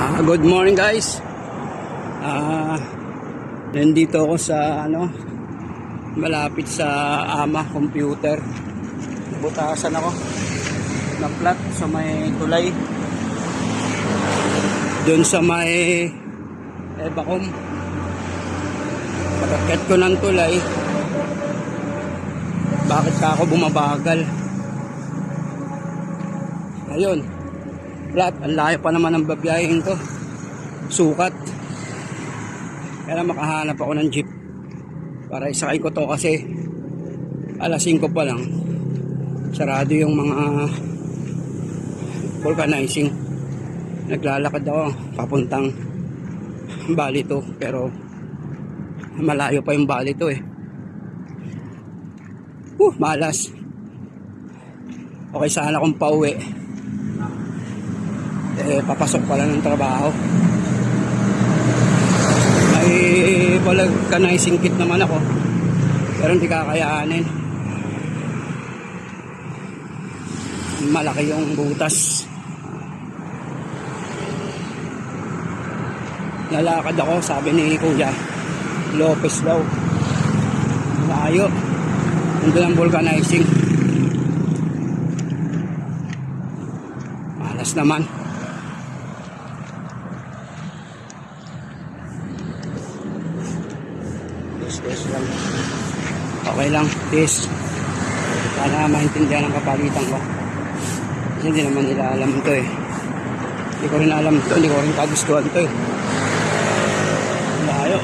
Good morning guys. Nandito ako sa malapit sa AMA Computer. Butasan ako ng plat sa may tulay. Doon sa may Evacom. Pagkat ko ng tulay, bakit ka ako bumabagal? Ayun. Flat, ang layo pa naman ng babiyahin ko. Sukat. Kaya makahanap ako ng jeep para isakay ko to kasi alas 5 pa lang. Sarado yung mga vulcanizing. Naglalakad ako papuntang Balito pero malayo pa yung Balito eh. Malas. Okay sana akong pauwi. Papasok pala ng trabaho. May vulcanizing kit naman ako pero hindi kakayanin. Malaki yung butas. Lalakad ako, sabi ni Kuya Lopez daw. Layo. Nandun ang vulcanizing. Malas naman. Yes lang. Okay lang, yes. Sana maintindihan ang kapalitan ko. Kasi hindi naman nila alam ito eh. Hindi ko rin alam ito, hindi ko rin kagustuhan ito eh. Layo.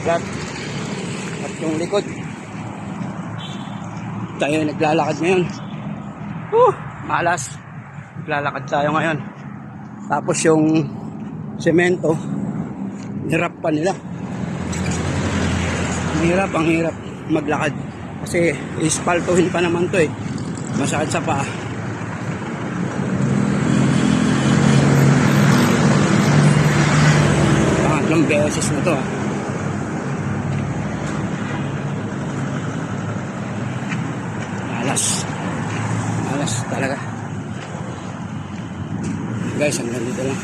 Flat. At yung likod. Tayo naglalakad ngayon. Malas. Naglalakad tayo ngayon. Tapos yung semento, hirap pa nila. Ang hirap maglakad. Kasi ispaltuhin pa naman to eh. Masakit sa paa. Pangatlong beses na to ah. Malas talaga. Guys, hanggang dito lang.